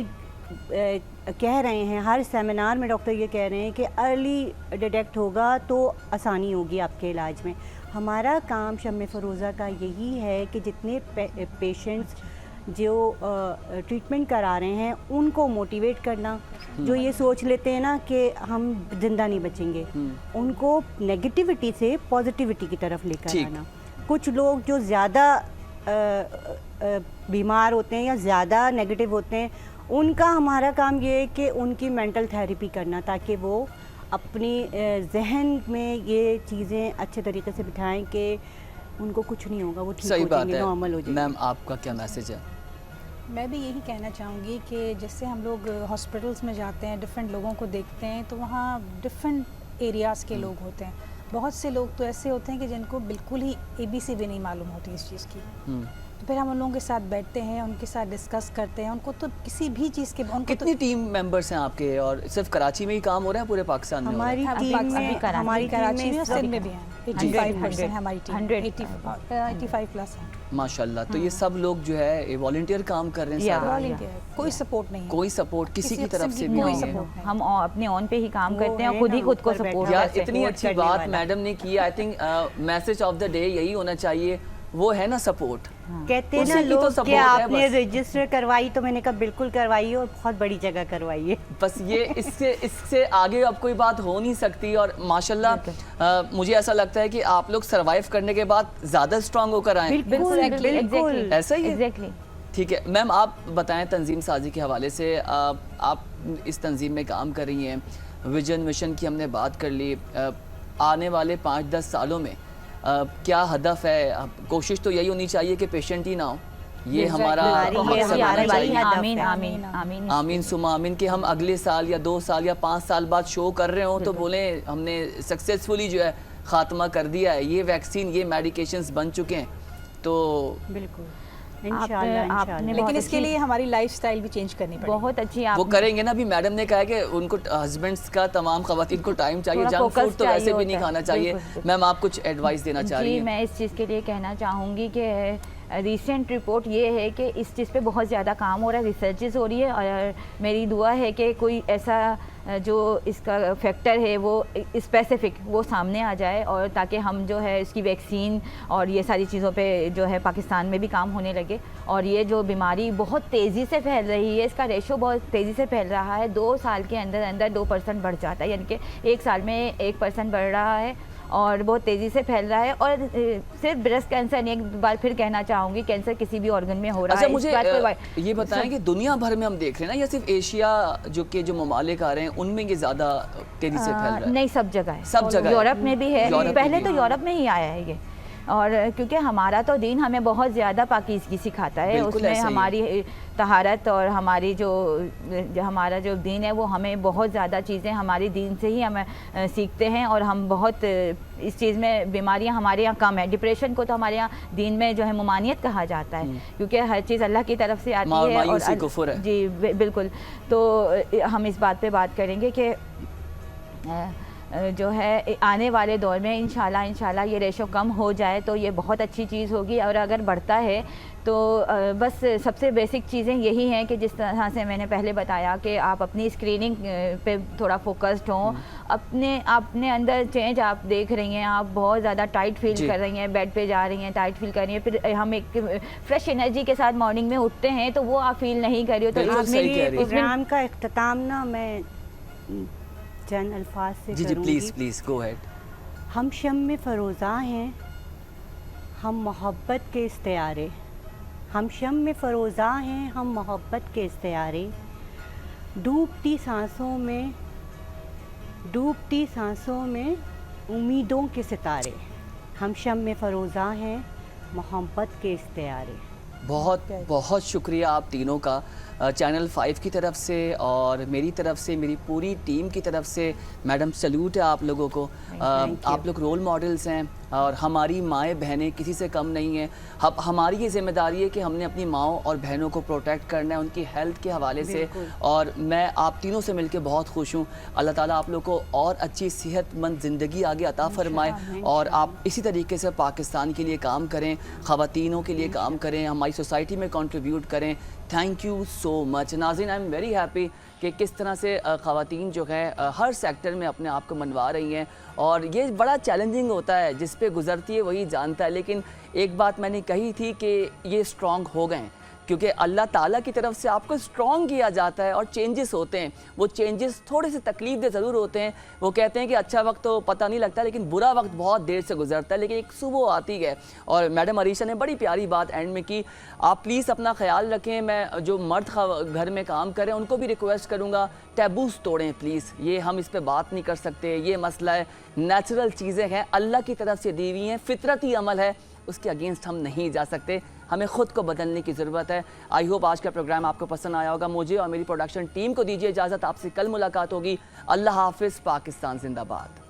कह रहे हैं, हर सेमिनार में डॉक्टर ये कह रहे हैं कि अर्ली डिटेक्ट होगा तो आसानी होगी आपके इलाज में। हमारा काम शम्मे फ़रोज़ा का यही है कि जितने पेशेंट्स जो ट्रीटमेंट करा रहे हैं उनको मोटिवेट करना, जो ये सोच लेते हैं ना कि हम जिंदा नहीं बचेंगे, उनको नेगेटिविटी से पॉजिटिविटी की तरफ लेकर ठीक। आना। कुछ लोग जो ज़्यादा बीमार होते हैं या ज़्यादा नेगेटिव होते हैं, उनका हमारा काम ये है कि उनकी मेंटल थेरेपी करना, ताकि वो अपनी जहन में ये चीज़ें अच्छे तरीके से बिठाएं कि उनको कुछ नहीं होगा, वो ठीक सही हो बात जाएंगे, है। नॉर्मल हो जाएंगे। मैम, आपका क्या मैसेज है? मैं भी यही कहना चाहूँगी कि जैसे हम लोग हॉस्पिटल्स में जाते हैं, डिफरेंट लोगों को देखते हैं, तो वहाँ डिफरेंट एरियाज़ के लोग होते हैं। बहुत से लोग तो ऐसे होते हैं कि जिनको बिल्कुल ही ABC भी नहीं मालूम होती इस चीज़ की। तो फिर हम उन लोगों के साथ बैठते हैं, उनके साथ डिस्कस करते हैं, उनको तो किसी भी चीज़ के उनको कितनी टीम मेंबर्स हैं आपके, और सिर्फ कराची में ही काम हो रहा है, पूरे पाकिस्तान में हो रहा है? हमारी हाँ, टीम पाकिस्तान में भी कराची- हमारी कराची टीम में में और सिंध में भी हैं। 85% है हमारी टीम, 85 प्लस है। माशाल्लाह। तो ये सब लोग जो है वॉलंटियर काम कर रहे हैं या, सारा? वॉलंटियर, कोई सपोर्ट नहीं है, कोई सपोर्ट किसी की तरफ से भी कोई नहीं है? सपोर्ट नहीं। हम अपने ऑन पे ही काम वो करते हैं और है खुद ही ना, खुद को ऊपर सपोर्ट बैठा यार, करते हैं। इतनी सपोर्ट अच्छी करने बात वाला। मैडम ने की। I think message of the day यही होना चाहिए, वो है ना सपोर्ट। कहते हैं उसी ना की तो लोग support कि है आपने बस। रजिस्टर करवाई, तो मैंने कहा बिल्कुल करवाइए, और बहुत बड़ी जगह करवाइए। बस ये इससे आगे अब कोई बात हो नहीं सकती। और माशाल्लाह मुझे ऐसा लगता है कि आप लोग सरवाइव करने के बाद ज़्यादा स्ट्रांग होकर आए। बिल्कुल बिल्कुल। ऐसा ही है? एग्जैक्टली। ठीक है मैम, आप बताएं तंजीम साजी के हवाले से। आप इस तंजीम में काम कर रही हैं, विजन मिशन की हमने बात कर ली। आने वाले 5-10 सालों में क्या हदफ है? कोशिश तो यही होनी चाहिए कि पेशेंट ही ना हो, ये हमारा मकसद होना चाहिए। आमीन आमीन आमीन आमीन सुमा आमीन कि हम अगले साल या 2 साल या 5 साल बाद शो कर रहे हो तो बोले हमने सक्सेसफुली जो है ख़ात्मा कर दिया है, ये वैक्सीन, ये मेडिकेशंस बन चुके हैं। तो बिल्कुल आपने लेकिन इसके लिए हमारी लाइफस्टाइल भी चेंज करनी पड़ेगी। बहुत अच्छी वो करेंगे ना। अभी मैडम ने कहा है कि उनको हस्बैंड्स का, तमाम खवातीन को टाइम चाहिए, थोड़ा जंक फूड focus तो वैसे चाहिए भी नहीं होता है। खाना चाहिए। बिल्कुल। मैम आप कुछ एडवाइस देना चाह रही जी, हैं? मैं इस चीज़ के लिए कहना चाहूँगी कि रिसेंट रिपोर्ट ये है कि इस चीज़ पे बहुत ज़्यादा काम हो रहा है, रिसर्चेस हो रही है, और मेरी दुआ है कि कोई ऐसा जो इसका फैक्टर है वो स्पेसिफिक वो सामने आ जाए, और ताकि हम जो है इसकी वैक्सीन और ये सारी चीज़ों पे जो है पाकिस्तान में भी काम होने लगे। और ये जो बीमारी बहुत तेज़ी से फैल रही है, इसका रेशो बहुत तेज़ी से फैल रहा है, 2 साल के अंदर अंदर 2% बढ़ जाता है, यानी कि 1 साल में 1% बढ़ रहा है और बहुत तेज़ी से फैल रहा है। और सिर्फ ब्रेस्ट कैंसर नहीं, एक बार फिर कहना चाहूँगी, कैंसर किसी भी ऑर्गन में हो रहा अच्छा है। मुझे इस बात पे ये बताएं कि दुनिया भर में हम देख रहे हैं ना, या सिर्फ एशिया जो ममालिक आ रहे हैं उनमें ये ज़्यादा तेज़ी से फैल रहा है? नहीं, सब जगह है, सब जगह है। यूरोप में भी है, यूरोप में पहले भी तो यूरोप में ही आया है ये। और क्योंकि हमारा तो दीन हमें बहुत ज़्यादा पाकीज़गी सिखाता है, बिल्कुल उसमें ऐसा ही है। हमारी तहारत और हमारी जो हमारा जो दीन है वो हमें बहुत ज़्यादा चीज़ें हमारी दीन से ही हमें सीखते हैं। और हम बहुत इस चीज़ में, बीमारियां हमारे यहाँ कम है। डिप्रेशन को तो हमारे यहाँ दीन में जो है ममानियत कहा जाता है, क्योंकि हर चीज़ अल्लाह की तरफ से आती है। मायूसी कुफ्र है। जी बिल्कुल। तो हम इस बात पे बात करेंगे कि जो है आने वाले दौर में इंशाल्लाह ये रेशो कम हो जाए तो ये बहुत अच्छी चीज़ होगी। और अगर बढ़ता है तो बस सबसे बेसिक चीज़ें यही हैं कि जिस तरह से मैंने पहले बताया कि आप अपनी स्क्रीनिंग पे थोड़ा फोकस्ड हों, अपने अंदर चेंज आप देख रही हैं, आप बहुत ज़्यादा टाइट फील कर रही हैं, बेड पे जा रही हैं टाइट फील कर रही हैं, फिर हम एक फ्रेश एनर्जी के साथ मॉर्निंग में उठते हैं तो वो आप फील नहीं कर रही हो। तो बिल्कुल सही कह रही हैं। प्रोग्राम का इख्तिताम ना मैं चंद अल्फाज से जी करूंगी। Please go ahead. हम शम्म फ़रोज़ा हैं, हम मोहब्बत के इस्तियारे, हम शम्म फ़रोज़ा हैं, हम मोहब्बत के इस्तियारे, डूबती सांसों में उम्मीदों के सितारे, हम शम्म फ़रोज़ा हैं, मोहब्बत के इस्तियारे। बहुत बहुत शुक्रिया आप तीनों का, चैनल 5 की तरफ से और मेरी तरफ से, मेरी पूरी टीम की तरफ से मैडम सल्यूट है आप लोगों को। आप लोग रोल मॉडल्स हैं और हमारी माएँ बहनें किसी से कम नहीं हैं। हमारी ये जिम्मेदारी है कि हमने अपनी माओं और बहनों को प्रोटेक्ट करना है उनकी हेल्थ के हवाले से। और मैं आप तीनों से मिलकर बहुत खुश हूँ। अल्लाह ताला आप लोग को और अच्छी सेहतमंद ज़िंदगी आगे अता फरमाए और आप इसी तरीके से पाकिस्तान के लिए काम करें, ख़वातीनों के लिए काम करें, हमारी सोसाइटी में कंट्रीब्यूट करें। Thank you so much. नाज़रीन, आई एम वेरी हैप्पी कि किस तरह से ख़वातीन जो है हर सेक्टर में अपने आप को मनवा रही हैं। और ये बड़ा चैलेंजिंग होता है, जिस पे गुजरती है वही जानता है। लेकिन एक बात मैंने कही थी कि ये स्ट्रॉन्ग हो गए, क्योंकि अल्लाह ताला की तरफ से आपको स्ट्रॉन्ग किया जाता है और चेंजेस होते हैं। वो चेंजेस थोड़े से तकलीफ ज़रूर होते हैं। वो कहते हैं कि अच्छा वक्त तो पता नहीं लगता, लेकिन बुरा वक्त बहुत देर से गुजरता है, लेकिन एक सुबह आती है। और मैडम अरीशा ने बड़ी प्यारी बात एंड में की। आप प्लीज़ अपना ख्याल रखें। मैं जो मर्द घर में काम करें उनको भी रिक्वेस्ट करूँगा, टैबूज़ तोड़ें प्लीज़। ये हम इस पर बात नहीं कर सकते, ये मसला है। नेचुरल चीज़ें हैं, अल्लाह की तरफ से दी हुई हैं, फितरती अमल है, उसके अगेंस्ट हम नहीं जा सकते। हमें ख़ुद को बदलने की ज़रूरत है। आई होप आज का प्रोग्राम आपको पसंद आया होगा। मुझे और मेरी प्रोडक्शन टीम को दीजिए इजाज़त। आपसे कल मुलाकात होगी। अल्लाह हाफिज़। पाकिस्तान जिंदाबाद।